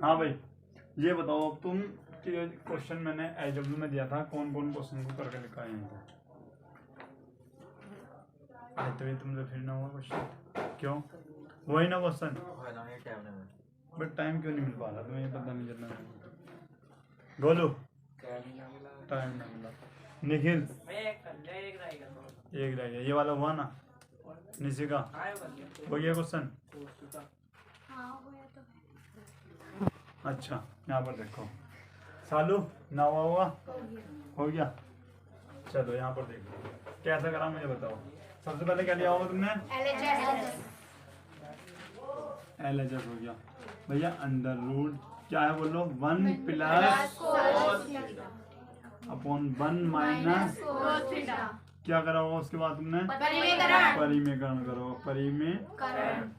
हाँ भाई, ये बताओ अब तुम कि क्वेश्चन मैंने एलजेब्रा में दिया था, कौन कौन क्वेश्चन को करके लिखा है यहाँ पे? तो ये तुमसे फिर ना हुआ क्वेश्चन, क्यों? वही ना क्वेश्चन, बट टाइम क्यों नहीं मिल पा रहा तुम्हें? ये पता नहीं चल रहा। गोलू टाइम नहीं मिला। निखिल एक रह गया, ये वाला हुआ ना? निशिका हो गया क्वेश्चन? अच्छा, यहाँ पर देखो। सालू ना हुआ हुआ? हो गया। चलो यहाँ पर देखो कैसा करा, मुझे बताओ। सबसे पहले क्या लिया होगा तुमने? LHS हो गया भैया। अंडर रूट क्या है बोलो? 1 प्लस अपॉन 1 माइनस क्या करा होगा उसके बाद तुमने? परिमेकरण करो। परिमेकरण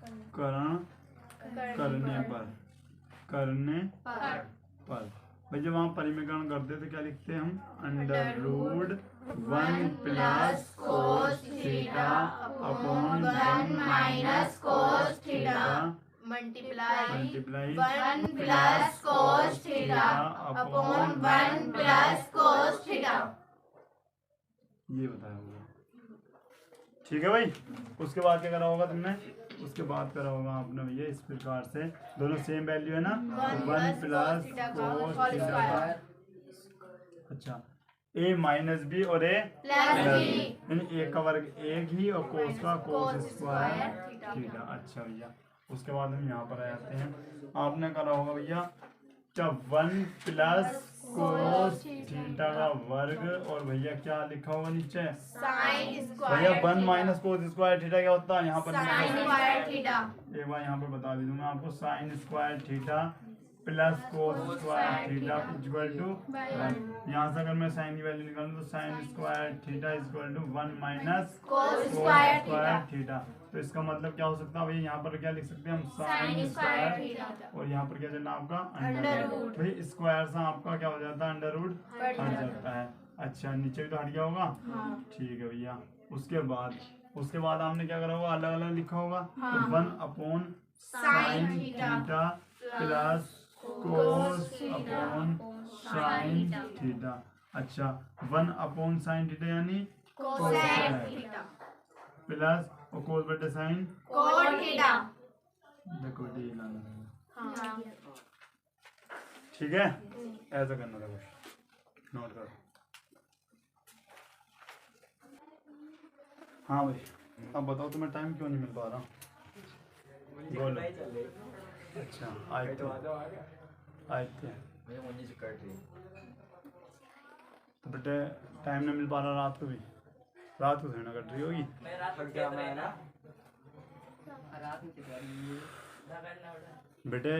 करने पर भाई जब वहाँ परिमेकरण करते तो क्या लिखते हैं हम? Under root 1 plus cos theta upon 1 minus cos theta multiply 1 plus cos theta upon 1 plus cos theta. ये बताया होगा, ठीक है भाई। उसके बाद क्या करा होगा तुमने? उसके बाद करा होगा आपने भैया इस प्रकार से, दोनों सेम वैल्यू है ना, 1 प्लस कोस थीटा। अच्छा, a माइनस बी और a प्लस बी, यानी a का वर्ग एक ही और कोस का कोस स्क्वायर थीटा। अच्छा भैया, उसके बाद हम यहाँ पर आ जाते हैं। आपने करा होगा भैया जब 1 प्लस कोस थीटा का वर्ग और भैया क्या लिखा होगा नीचे? भैया 1 माइनस कोस स्क्वायर थीटा क्या होता है? यहाँ पर एक बार यहाँ पर बता दी मैं आपको। Sine square theta plus cos square theta equal to 1। यहाँ से अगर मैं साइन की वैल्यू निकालूं तो sine square theta equal to 1 minus cos square theta. तो इसका मतलब क्या हो सकता है भैया? यहाँ पर क्या लिख सकते हैं हम? साइन स्क्वायर, और यहाँ पर क्या चलना आपका? Under root. भाई स्क्वायर से आपका क्या हो जाता है? अंडर रूट हट जाता है। अच्छा, नीचे भी तो हट गया होगा। ठीक है भैया। उसके बाद आपने क्या करा होगा? अलग अलग लिखा होगा। तो 1 अपॉन साइन थीटा प्लस कोस अपॉन साइन थीटा। अच्छा, 1 अपॉन साइन थीटा यानी कोसेक थीटा प्लस और कोस बटे साइन कोट थीटा। देखो ये लाना, ठीक है? ऐसा करना था कुछ, नोट करो। हाँ भाई, अब बताओ तुम्हें टाइम क्यों नहीं मिल पा रहा? बोलो। अच्छा, आए थे तो बेटे टाइम नहीं मिल पा रहा रात को भी? रात को थोड़ी कट रही होगी। बेटे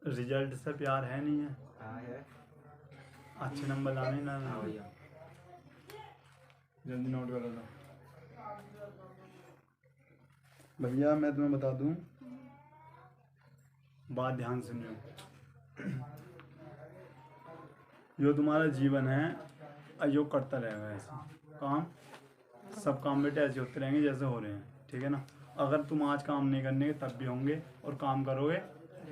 रिजल्ट से प्यार है नहीं है? अच्छे नंबर लाने ना। जल्दी नोट कर लो भैया। मैं तुम्हें बता दूं, बात ध्यान सुनियो। जो तुम्हारा जीवन है यो करता रहेगा ऐसा काम। सब काम बेटे ऐसे होते रहेंगे जैसे हो रहे हैं, ठीक है ना? अगर तुम आज काम नहीं करने के तब भी होंगे, और काम करोगे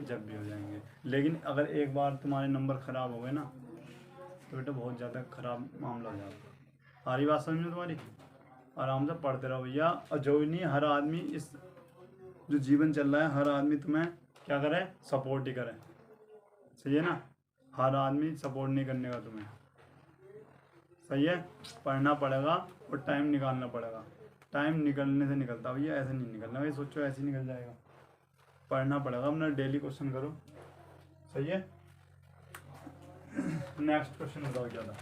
जब भी हो जाएंगे। लेकिन अगर एक बार तुम्हारे नंबर खराब हो गए ना तो बेटा बहुत ज़्यादा खराब मामला हो जाता है। सारी बात समझ में तुम्हारी? आराम से पढ़ते रहो भैया। और जो भी नहीं, हर आदमी इस जो जीवन चल रहा है, हर आदमी तुम्हें क्या करे? सपोर्ट ही करे। सही है ना? हर आदमी सपोर्ट नहीं करने का तुम्हें, सही है? पढ़ना पड़ेगा और टाइम निकालना पड़ेगा। टाइम निकलने से निकलता भैया, ऐसे नहीं निकलना भाई। सोचो ऐसे निकल जाएगा। पढ़ना पड़ेगा, अपना डेली क्वेश्चन करो, सही है? नेक्स्ट क्वेश्चन बताओ क्या था?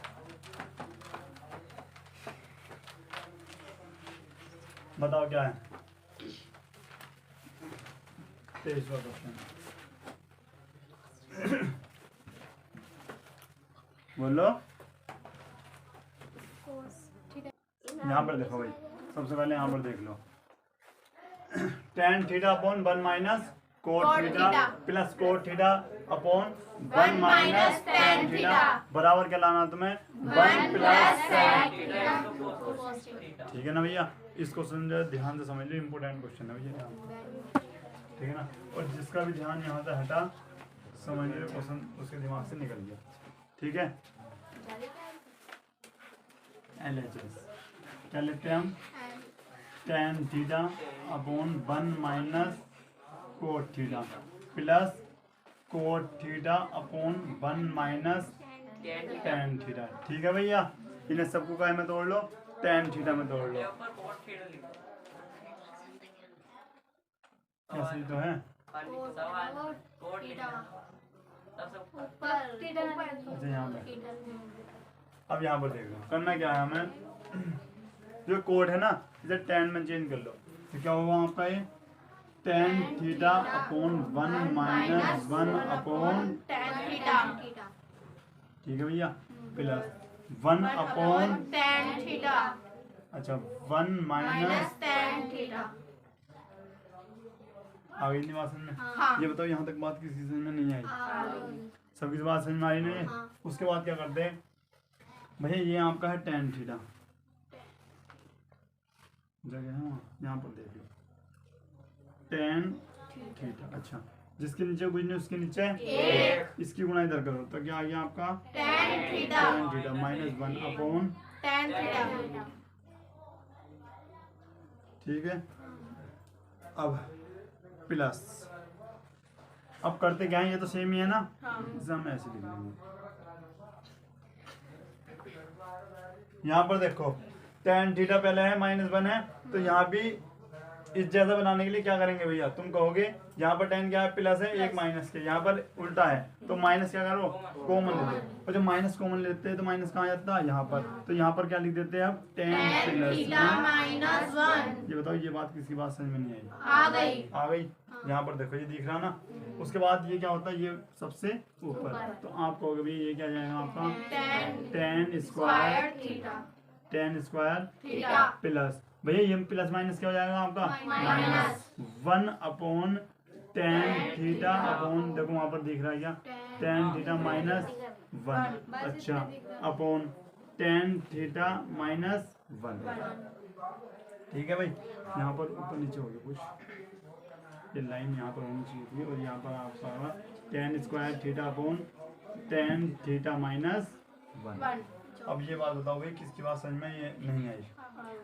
बताओ क्या है? 23वां क्वेश्चन बोलो। यहाँ पर देखो भाई, सबसे पहले यहाँ पर देख लो। tan theta upon 1 minus cot theta plus cot theta upon 1 minus tan theta बराबर क्या लाना तुम्हें? 1 प्लस tan थीटा। ठीक है ना भैया? इसको समझो, ध्यान से समझ लो, इम्पोर्टेंट क्वेश्चन है भैया, ठीक है ना? और जिसका भी ध्यान यहाँ से हटा समझ रहे क्वेश्चन उसके दिमाग से निकल गया। ठीक है, LHS क्या लिखते हैं हम? tan theta upon 1 minus cot theta plus cot theta upon 1 minus tan theta. ठीक है भैया, इन्हें सबको काय में तोड़ लो? tan थीटा में तोड़ लो। ऐसे ही तो है। अच्छा यहाँ पे, अब यहाँ पर देख लो करना क्या है हमें। जो कोड है ना इसे tan में चेंज कर लो, तो क्या होगा आपका ये? tan theta upon 1 minus 1 upon tan theta. ठीक है भैया, प्लस 1 अपॉन tan थीटा। अच्छा 1 माइनस tan थीटा। आ गई नहीं बात समझ में? हाँ। ये बताओ यहाँ तक बात किसी समझ में नहीं आई? सबकी बात समझ में आई नहीं? उसके बाद क्या करते हैं भैया, ये आपका है tan थीटा, जगह है वहाँ, यहाँ पर देख लो tan थीटा। अच्छा जिसके नीचे कुछ नहीं उसके नीचे इसकी गुणा इधर करो तो क्या आ गया आपका? tan theta. tan theta minus 1 upon tan theta. ठीक है, अब प्लस, अब करते क्या है, ये तो सेम ही है ना, इसे हम ऐसे लिख लेंगे। यहाँ पर देखो tan थीटा पहले है -1 है, तो यहाँ भी इस जैसा बनाने के लिए क्या करेंगे भैया? तुम कहोगे यहाँ पर tan क्या है? प्लस है, एक माइनस के, यहाँ पर उल्टा है तो माइनस क्या करो? कॉमन ले लो, और जब माइनस कॉमन लेते हैं तो माइनस कहाँ जाता है? यहाँ पर, तो यहाँ पर क्या लिख देते हैं अब? tan plus -1। ये बताओ ये बात किसकी बात समझ में नहीं आई? आ गई। आ गई। यहाँ पर देखो ये दिख रहा ना, उसके बाद ये क्या होता है? ये सबसे ऊपर, तो आप कहोगे भाई ये क्या जाएगा आपका? tan square theta. tan square theta. Plus, भैया ये प्लस माइनस क्या हो जाएगा आपका? Minus 1 upon tan theta upon, देखो वहाँ पर दिख रहा है क्या? tan थीटा माइनस 1, अच्छा अपॉन tan थीटा माइनस 1। ठीक है भाई, यहाँ पर ऊपर नीचे हो गया कुछ, ये लाइन यहाँ पर होनी चाहिए थी, और यहाँ पर आपका tan square theta upon tan theta minus 1। अब ये बात बताओ भाई किसकी बात समझ में ये नहीं आई?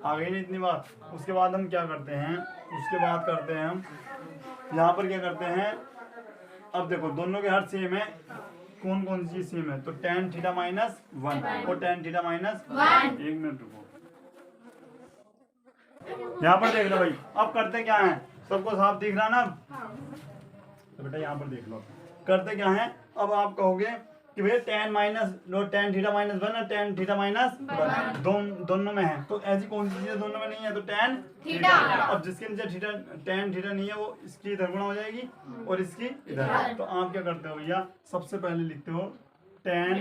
आ गई नहीं इतनी बात? उसके बाद हम क्या करते हैं? उसके बाद करते हैं हम यहाँ पर क्या करते हैं, अब देखो दोनों के हर सेम है, कौन कौन सी सेम है? तो tan थीटा माइनस 1 और tan थीटा माइनस 1। एक मिनट रुको, यहाँ पर देख लो भाई, अब करते क्या है? सबको साफ दिख रहा ना? तो बेटा यहाँ पर देख लो करते क्या है। अब आप कहोगे कि भैया tan थीटा माइनस 1 और tan थीटा माइनस 1 दोनों में है, तो ऐसी कौन सी चीजें दोनों में नहीं है? तो tan थीटा। अब जिसके नीचे tan थीटा नहीं है वो इसकी इधर गुणा हो जाएगी और इसकी इधर, तो आप क्या करते हो भैया? सबसे पहले लिखते हो tan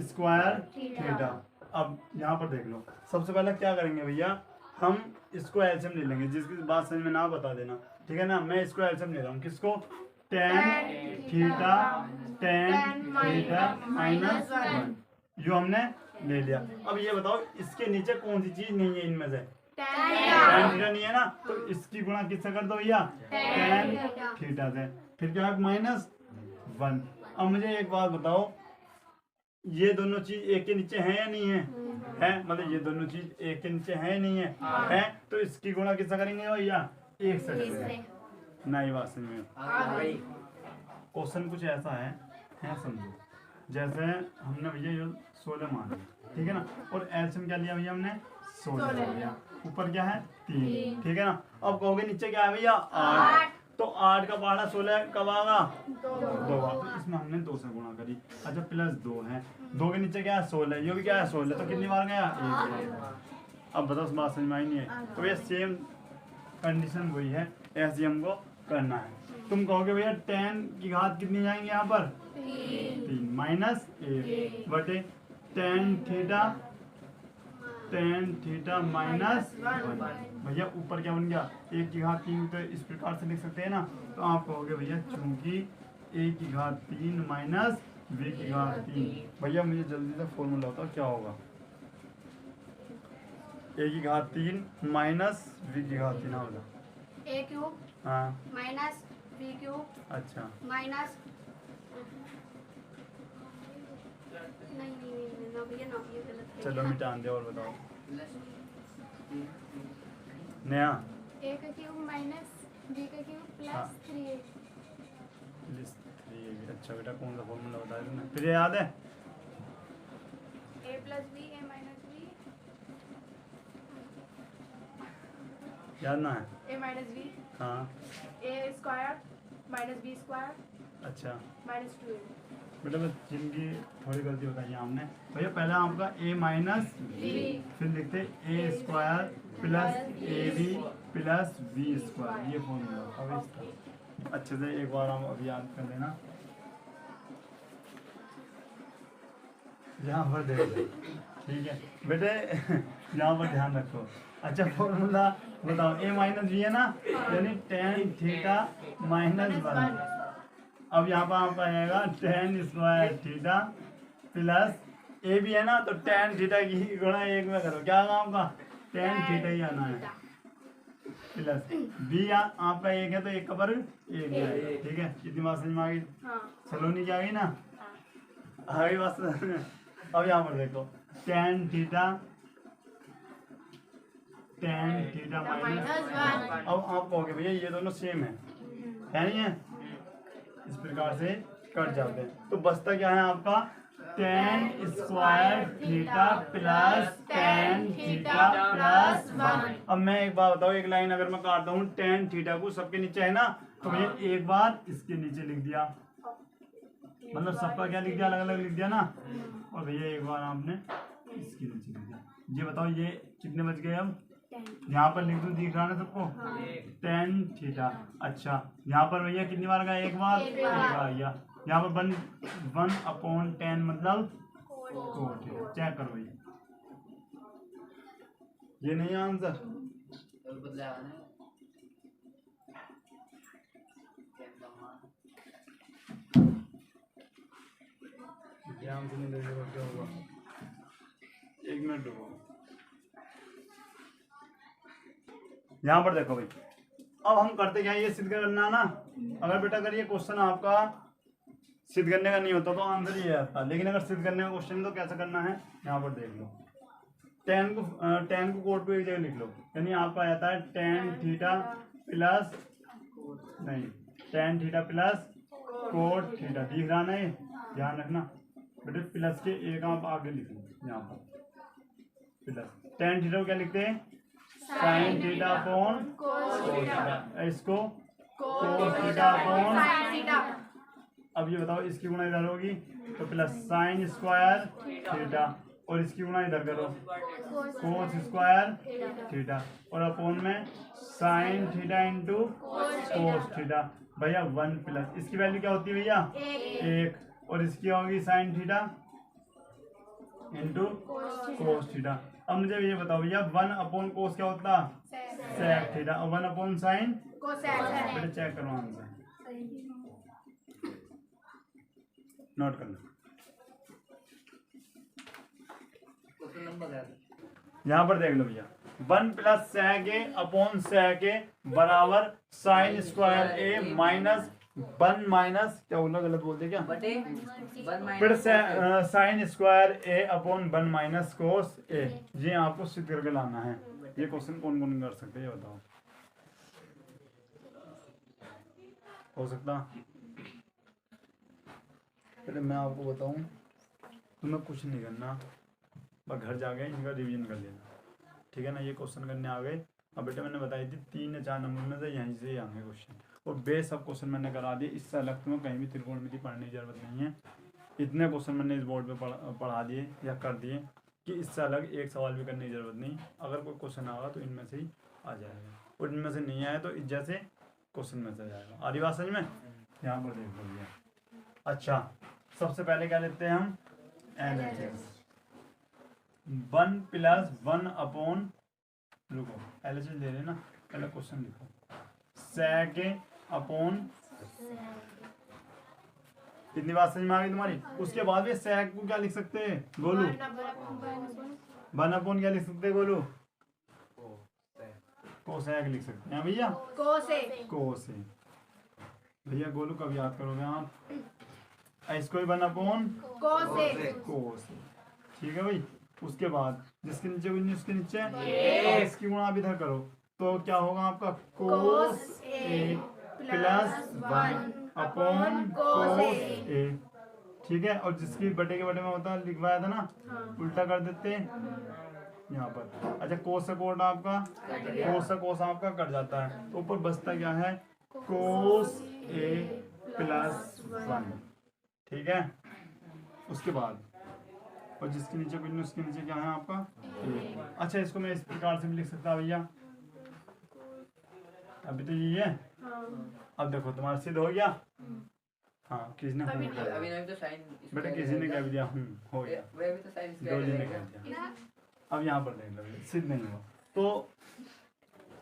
स्क्वायर थीटा। अब यहाँ पर देख लो, सबसे पहले क्या करेंगे भैया? हम इसको एलसीएम ले लेंगे, जिसकी बात समझ में ना बता देना, ठीक है ना? मैं इसको एलसीएम ले रहा हूँ, किसको? tan थीटा माइनस 1, जो हमने ले लिया। अब ये बताओ इसके नीचे कौन सी चीज नहीं है इनमें से? tan थीटा नहीं है ना, तो इसकी गुणा किससे कर दो भैया? tan थीटा से, फिर क्या है? -1। अब मुझे एक बात बताओ, ये दोनों चीज एक के नीचे है या नहीं है? है, मतलब ये दोनों चीज एक के नीचे है नहीं है? है, तो इसकी गुणा किससे करेंगे भैया? 1 से करेंगे। नई बात समझ में? क्वेश्चन कुछ ऐसा है समझो, जैसे हमने भैया ये 16 मान लिया, ठीक है ना, और एलसीएम क्या लिया भैया हमने? 16 लिया, ऊपर क्या है? 3, ठीक है ना। अब कहोगे नीचे क्या है भैया? 8, तो 8 का पहाड़ा 16 कब आएगा? 2 बार, तो इसमें हमने 2 से गुणा करी, अच्छा प्लस 2 है, 2 के नीचे क्या है? 16, ये भी क्या है? 16, तो कितनी बार गया? 1। अब बताओ बात समझ में आई नहीं है? तो भैया सेम कंडीशन वही है, ऐसे हमको करना है। तुम कहोगे भैया tan की घात कितनी जाएंगे यहाँ पर? 3 माइनस 1 बटे tan थीटा माइनस 1। भैया ऊपर क्या बन गया? 1 की घात 3, तो इस प्रकार से लिख सकते हैं ना। तो आप कहोगे भैया चूंकि 1 की घात 3 माइनस v की घात 3, भैया मुझे जल्दी से फॉर्मूला बताओ क्या होगा? 1 की घात 3 माइनस v की घात 3 होगा a क्यूब हाँ माइनस बी क्यूब अच्छा माइनस नहीं ना भैया गलत है। चलो मिटान दे और बताओ नया ए का क्यूब माइनस बी का क्यूब हाँ। Plus 3a। लिस्ट 3 अच्छा बेटा कौन सा फॉर्मूला बताया तुमने फिर ये याद है ए प्लस बी ए माइनस बी याद ना है ए माइनस बी हाँ ए स्क्वायर माइनस बी स्क्वायर अच्छा माइनस 2a। बेटा बस जिनकी थोड़ी गलती बताई है हमने भैया पहले आपका a माइनस बी फिर लिखते a square plus A B plus B square ये फॉर्मूला अब इसका अच्छे से एक बार हम अभी याद कर लेना यहाँ पर देख लो ठीक है बेटे यहाँ पर ध्यान रखो अच्छा फॉर्मूला बताओ a माइनस बी है ना यानी टेन थीटा माइनस 1 अब यहाँ पर आपका आएगा टेन स्क्वायर थीटा प्लस ए भी है ना तो टेन थीटा की गुणा 1 में करो क्या आएगा आपका टेन थीटा ही आना है प्लस बी आपका 1 है तो 1 का पर 1 है ठीक है कितनी बात समझ में आ गई हाँ सलोनी की आ गई ना आ गई बात अब यहाँ पर देखो टेन थीटा माइनस अब आप कहोगे भैया ये दोनों सेम है नहीं है इस प्रकार से कट जाते हैं तो बचता क्या है आपका ten square theta plus tan theta plus 1। अब मैं एक बार बताऊँ एक लाइन अगर मैं काटता हूँ टेन थीटा को सबके नीचे है ना तो भैया एक बार इसके नीचे लिख दिया मतलब सबका क्या लिख दिया अलग अलग लिख दिया ना और भैया एक बार आपने इसके नीचे लिख दिया ये बताओ ये कितने बच गए अब यहाँ पर लिख दूँ दिख रहा ना सबको टेन थीटा अच्छा यहाँ पर भैया कितनी बार गया एक बार गया यहाँ पर 1/10 मतलब कोट चेक करो भैया ये नहीं है आंसर ध्यान से नहीं लगेगा क्या हुआ एक मिनट रुको यहाँ पर देखो भाई अब हम करते क्या ये सिद्ध करना ना अगर बेटा अगर ये क्वेश्चन आपका सिद्ध करने का नहीं होता तो आंसर ये आता लेकिन अगर सिद्ध करने का क्वेश्चन तो कैसे करना है यहाँ पर देख लो टेन को कोट पे एक जगह लिख लो यानी आपका आता है टेन थीटा प्लस नहीं tan theta plus cot theta दिख रहा नहीं ध्यान रखना बेटे प्लस के एक आप आगे लिख लो यहाँ पर प्लस टेन थीटा को क्या लिखते हैं sine theta upon cos theta इसको कोस थीटा अपॉन अब ये बताओ इसकी गुणा इधर होगी तो प्लस साइन स्क्वायर थीटा और इसकी गुणा इधर करो कोस स्क्वायर थीटा और अपॉन में sine theta into cos theta भैया 1 प्लस इसकी वैल्यू क्या होती है भैया 1 और इसकी होगी sine theta into cos theta. अब मुझे ये बताओ भैया 1 कोस क्या होता सेक थीटा और 1 साइन बेटे चेक करो आंसर नोट करना यहाँ पर देख लो भैया 1 प्लस सेक ए अपॉन सेक ए बराबर sine square A minus 1 minus क्या बोला गलत बोलते क्या फिर साइन स्क्वायर ए अपॉन 1 माइनस कोस ए ये आपको सिद्ध करके लाना है। ये क्वेश्चन कौन कौन कर सकते हैं ये बताओ हो सकता पहले मैं आपको बताऊं तुम्हें कुछ नहीं करना बस घर जाके इनका रिवीजन कर लेना ठीक है ना। ये क्वेश्चन करने आ गए अब बेटे मैंने बताई थी 3 या 4 नंबर में से यहीं से ही आएंगे क्वेश्चन और बेस सब क्वेश्चन मैंने करा दिए इससे अलग तुम्हें कहीं भी त्रिकोणमिति पढ़ने की जरूरत नहीं है। इतने क्वेश्चन मैंने इस बोर्ड पे पढ़ा दिए या कर दिए कि इससे अलग एक सवाल भी करने की जरूरत नहीं। अगर कोई क्वेश्चन आएगा तो इनमें से ही आ जाएगा और इनमें से नहीं आया तो जैसे क्वेश्चन में से आ जाएगा। आधी बात समझ में यहाँ पर देख लीजिए। अच्छा सबसे पहले क्या लेते हैं हम LHS 1 प्लस 1 अपॉन रुको LHS ले लेना पहले क्वेश्चन लिखो सेक अपॉन इतनी बात समझ में आ गई तुम्हारी। उसके बाद भी सेक को क्या लिख सकते हैं गोलू 1 अपॉन क्या लिख सकते हैं गोलू कोसेक लिख सकते हैं भैया कोसे भैया गोलू कब याद करोगे आप? इसको भी 1/cos cos A, A। ठीक है भाई। उसके बाद जिसके नीचे कोई नहीं उसके नीचे A। इसकी गुणा भी इधर करो तो क्या होगा आपका cos cos A A plus 1/cos cos A। A। ठीक है। और जिसकी बटे के बटे में होता है लिखवाया था ना, हाँ। उल्टा कर देते यहाँ पर। अच्छा कोस से कोट आपका कोस से कोस आपका कट जाता है तो ऊपर बचता क्या है cos A प्लस 1। ठीक है। उसके बाद और जिसके नीचे कुछ नहीं उसके नीचे क्या है आपका A। अच्छा इसको मैं इस प्रकार से भी लिख सकता भैया, अभी तो ये है। हाँ। अब देखो तुम्हारा सिद्ध हो गया। हाँ किसने अभी हूँ कर अभी नहीं तो साइन बेटा किसी ने क्या भी दिया हो गया, वे भी तो साइन डोली ने कह दिया। अब यहाँ पर देख लो सिद्ध नहीं हुआ तो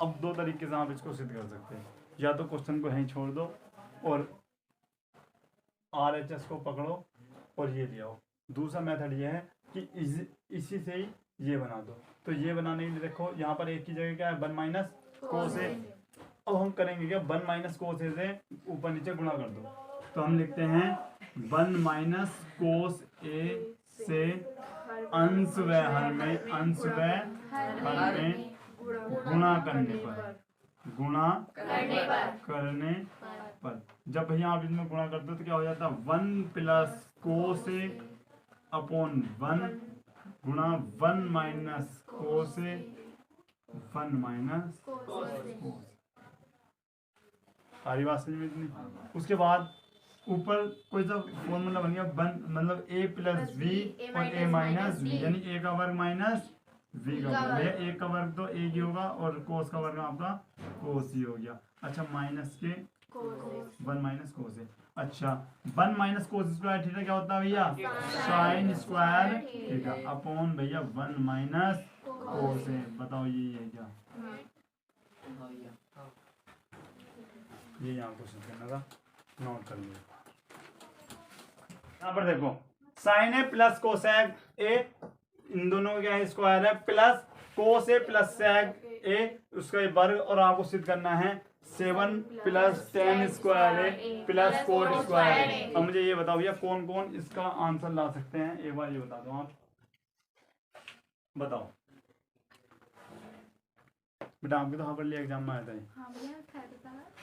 अब दो तरीके से आप इसको सिद्ध कर सकते हैं। या तो क्वेश्चन को यहीं छोड़ दो और RHS को पकड़ो और ये ले आओ। दूसरा मेथड ये है कि इसी से ही ये बना दो। तो ये बनाने के लिए देखो यहाँ पर एक की जगह क्या है 1 - cos A। अब हम करेंगे क्या 1 - cos A से ऊपर नीचे गुणा कर दो तो हम लिखते हैं 1 - cos A से अंश व हर में गुणा करने पर जब भैया आप इसमें गुणा करते हो तो क्या हो जाता है 1 + cos A अपॉन 1 गुणा 1 - cos A 1 - cos। सारी बात समझ में इतनी। उसके बाद ऊपर कोई सा फॉर्मूला बन गया मतलब A + V और A - V यानी A का वर्ग माइनस V का वर्ग। भैया A का वर्ग तो A ही होगा और cos का वर्ग आपका cos ही हो गया। अच्छा माइनस के 1 - cos A। अच्छा 1 - cos स्क्वायर थीटा क्या होता है भैया sin स्क्वायर थीटा अपॉन भैया 1 - cos A। बताओ ये है क्या? ये यहाँ क्वेश्चन करना था, नोट कर लिया। यहाँ पर देखो sin A plus cosec A इन दोनों का क्या है स्क्वायर है plus cos A plus sec A उसका ये वर्ग और आपको सिद्ध करना है 7 + tan square A plus cot square A। अब मुझे ये बताओ भैया कौन कौन इसका आंसर ला सकते हैं, एक बार ये बता दो आप। बताओ बेटा आपके तो हार्डली एग्जाम में आया था ये। हाँ भैया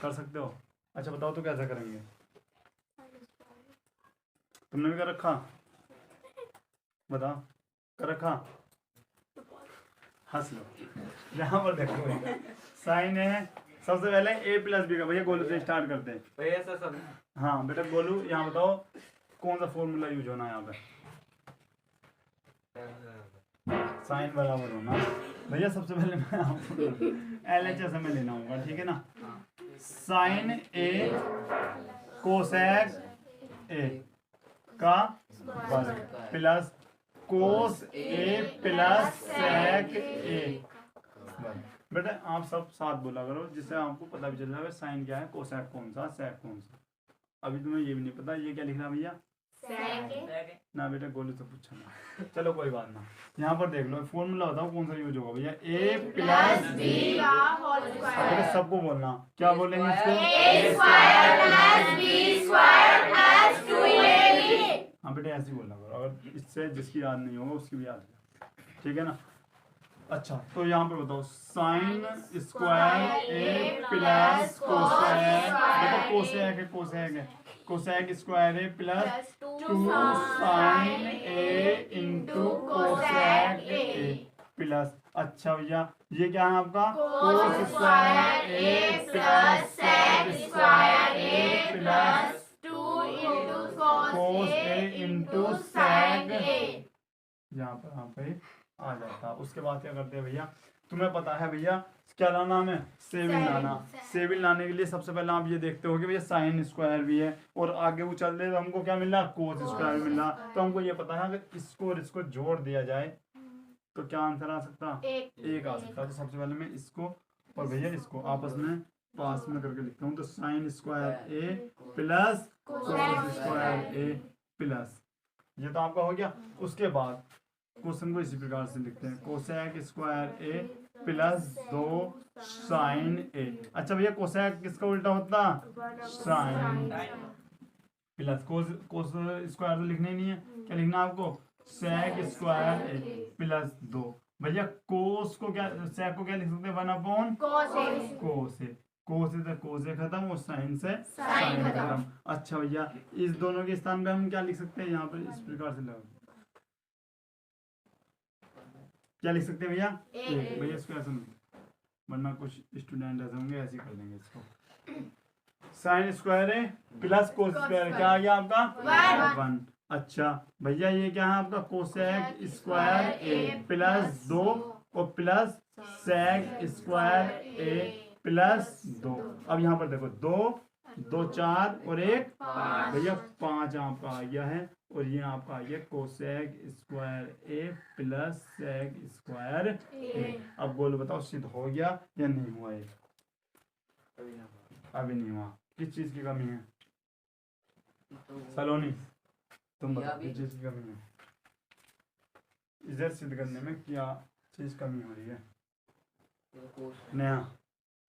कर सकते हो। अच्छा बताओ तो कैसे करेंगे, तुमने भी कर रखा? बताओ कर रखा? हंस लो। यहाँ पर देखो साइन है सबसे पहले A + B का। भैया गोलू से स्टार्ट करते हैं। भैया सर सब हाँ बेटा गोलू यहाँ बताओ कौन सा फॉर्मूला यूज होना है यहाँ पे? साइन बराबर होना। भैया सबसे पहले मैं आपको LHS में लेना होगा, ठीक है ना। साइन A कोसेक A का वर्ग plus cos A plus sec A। बेटा आप सब साथ बोला करो जिससे आपको पता भी चल जाए साइन क्या है, कोसेक कौन सा, सेक कौन सा। अभी तुम्हें ये भी नहीं पता ये क्या लिख रहा भैया ना बेटा गोलू से पूछा ना। चलो कोई बात ना। यहाँ पर देख लो फॉर्मूला बताओ कौन सा यूज होगा भैया A + B का होल स्क्वायर। बेटा सबको बोलना क्या बोलेंगे इसको A square + B square + 2AB। हाँ बेटा ऐसे ही बोलना करो, अगर इससे जिसकी याद नहीं होगा उसकी भी याद है, ठीक है ना। अच्छा तो यहाँ पर बताओ sine square A plus cosec, देखो कोसेक है कोसेक है cosec square A plus 2 sine A into cosec A plus. अच्छा भैया ये क्या है आपका cos square A plus sec square A plus 2 cos A into sec A। यहाँ पर यहाँ पे आ जाता। उसके बाद क्या करते हैं भैया तुम्हें पता है भैया क्या लाना हमें सेविन लाना। सेविन लाने के लिए सबसे पहले आप ये देखते हो कि भैया साइन स्क्वायर भी है और आगे वो चल रहे तो हमको क्या मिल रहा कोस स्क्वायर मिल रहा। तो हमको ये पता है अगर इसको और इसको जोड़ दिया जाए तो क्या आंसर आ सकता एक आ सकता। तो सबसे पहले मैं इसको और भैया इसको आपस में पास में करके लिखता हूँ। तो sine square A plus cos square A plus ये तो आपका हो गया। उसके बाद क्वेश्चन को इसी प्रकार से लिखते हैं, कोसेक स्क्वायर ए प्लस 2 साइन ए। अच्छा भैया कोसेक किसका उल्टा होता? साइन। प्लस कोस स्क्वायर तो लिखना ही नहीं है, क्या लिखना है आपको? सेक स्क्वायर ए प्लस 2। भैया कोस को क्या, सेक को क्या लिख सकते हैं? 1/कोस है, कोस से कोस से खत्म और साइन से साइन खत्म। अच्छा भैया इस दोनों के स्थान पे हम क्या लिख सकते हैं? यहाँ पर इस प्रकार से लगा, क्या लिख सकते हैं भैया? एक। भैया इसको ऐसा नहीं, वरना कुछ स्टूडेंट ऐसे होंगे ऐसे ही कर देंगे इसको। साइन स्क्वायर है प्लस कोस स्क्वायर, क्या आ गया आपका? 1। अच्छा भैया ये क्या है आपका? कोसेक स्क्वायर ए प्लस 2 और प्लस सेक स्क्वायर ए प्लस 2। अब यहाँ पर देखो 2 2 4 और 1 भैया 5 आपका आ गया है, और ये आपका आ गया कोसेक स्क्वायर ए प्लस सेक स्क्वायर ए। अब बोलो बताओ सिद्ध हो गया या नहीं हुआ? ये अभी नहीं हुआ। किस चीज की कमी है सलोनी? तुम बताओ किस चीज की कमी है? इधर सिद्ध करने में क्या चीज कमी हो रही है? नया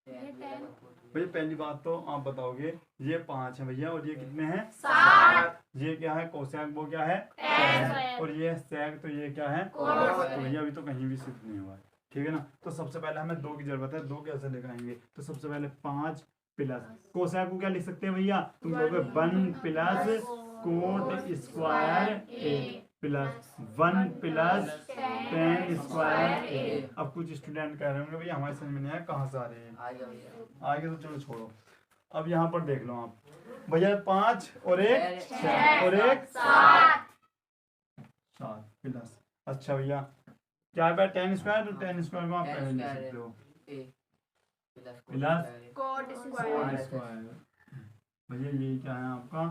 भैया पहली बात तो आप बताओगे ये 5 है भैया, और ये कितने हैं? 7। ये क्या है? कोसेक, वो क्या है? tan। और ये सेक, तो ये क्या है? कोस। तो भैया अभी तो कहीं भी सिद्ध नहीं हुआ है, ठीक है ना। तो सबसे पहले हमें 2 की जरूरत है, 2 कैसे लेकर तो सबसे पहले 5 प्लस कोसेक को क्या लिख सकते हैं भैया? तुम कहोगे 1 प्लस कोट स्क्वायर ए प्लस 1 प्लस tan स्क्वायर ए। अब कुछ स्टूडेंट कह रहे होंगे भैया हमारे समझ में नहीं आया, कहाँ से आ रहे हैं? आगे तो चलो छोड़ो। अब यहाँ पर देख लो आप भैया 5 और 1 6 और 1 7 प्लस। अच्छा भैया क्या है? tan स्क्वायर, तो tan स्क्वायर को आप पहले लिख सकते हो प्लस कोट स्क्वायर। स्क्वायर। भैया ये क्या है आपका?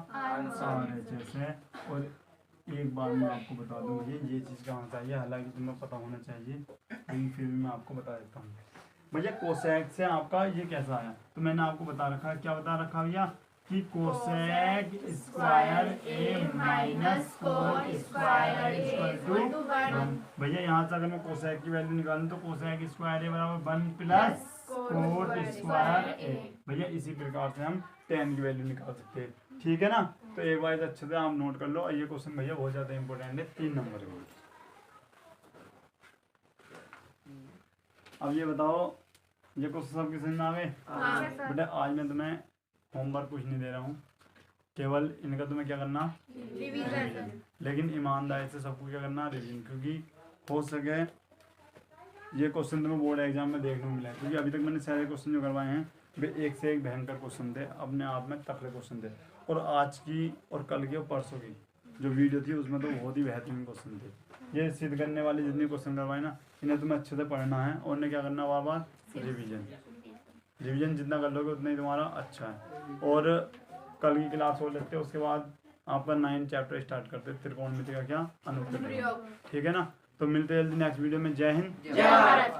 RHS है। और एक बार मैं आपको बता दूं ये चीज़ कहाँ से आई है, हालांकि तुम्हें पता होना चाहिए लेकिन फिर भी मैं आपको बता देता हूँ। भैया कोसेक से आपका ये कैसा आया? तो मैंने आपको बता रखा है, क्या बता रखा भैया? कि cosec square A minus cot square equal to 1। भैया यहाँ से अगर मैं कोसेक की वैल्यू निकालूं तो कोसेक स्क्वायर ए बराबर 1 प्लस कोट स्क्वायर ए। भैया इसी प्रकार से हम tan की वैल्यू निकाल सकते हैं, ठीक है ना। तो एक बार अच्छे से आप नोट कर लो। ये क्वेश्चन भैया बहुत ज़्यादा इंपॉर्टेंट है, 3 नंबर का। अब ये बताओ ये क्वेश्चन सबके समझ में आ गए? बेटा आज मैं तुम्हें होमवर्क कुछ नहीं दे रहा हूँ, केवल इनका तुम्हें क्या करना? रिवीजन। लेकिन ईमानदारी से सबको क्या करना? रिवीजन, क्योंकि हो सके ये क्वेश्चन तुम्हें बोर्ड एग्जाम में देखने को मिला है, क्योंकि अभी तक मैंने सारे क्वेश्चन जो करवाए हैं वे एक से एक भयंकर क्वेश्चन थे, अपने आप में तकड़े क्वेश्चन थे। और आज की और कल की और परसों की जो वीडियो थी उसमें तो बहुत ही बेहतरीन क्वेश्चन थे। ये सिद्ध करने वाले जितने क्वेश्चन करवाए ना, इन्हें तुम्हें अच्छे से पढ़ना है और इन्हें क्या करना? बार बार रिवीजन जितना कर लोगे उतना ही तुम्हारा अच्छा है। और कल की क्लास हो लेते हैं, उसके बाद आपका 9 चैप्टर स्टार्ट करते हैं, त्रिकोणमिति का क्या? अनुप्रयोग, ठीक है ना। तो मिलते हैं जल्दी नेक्स्ट वीडियो में। जय हिंद, जय भारत।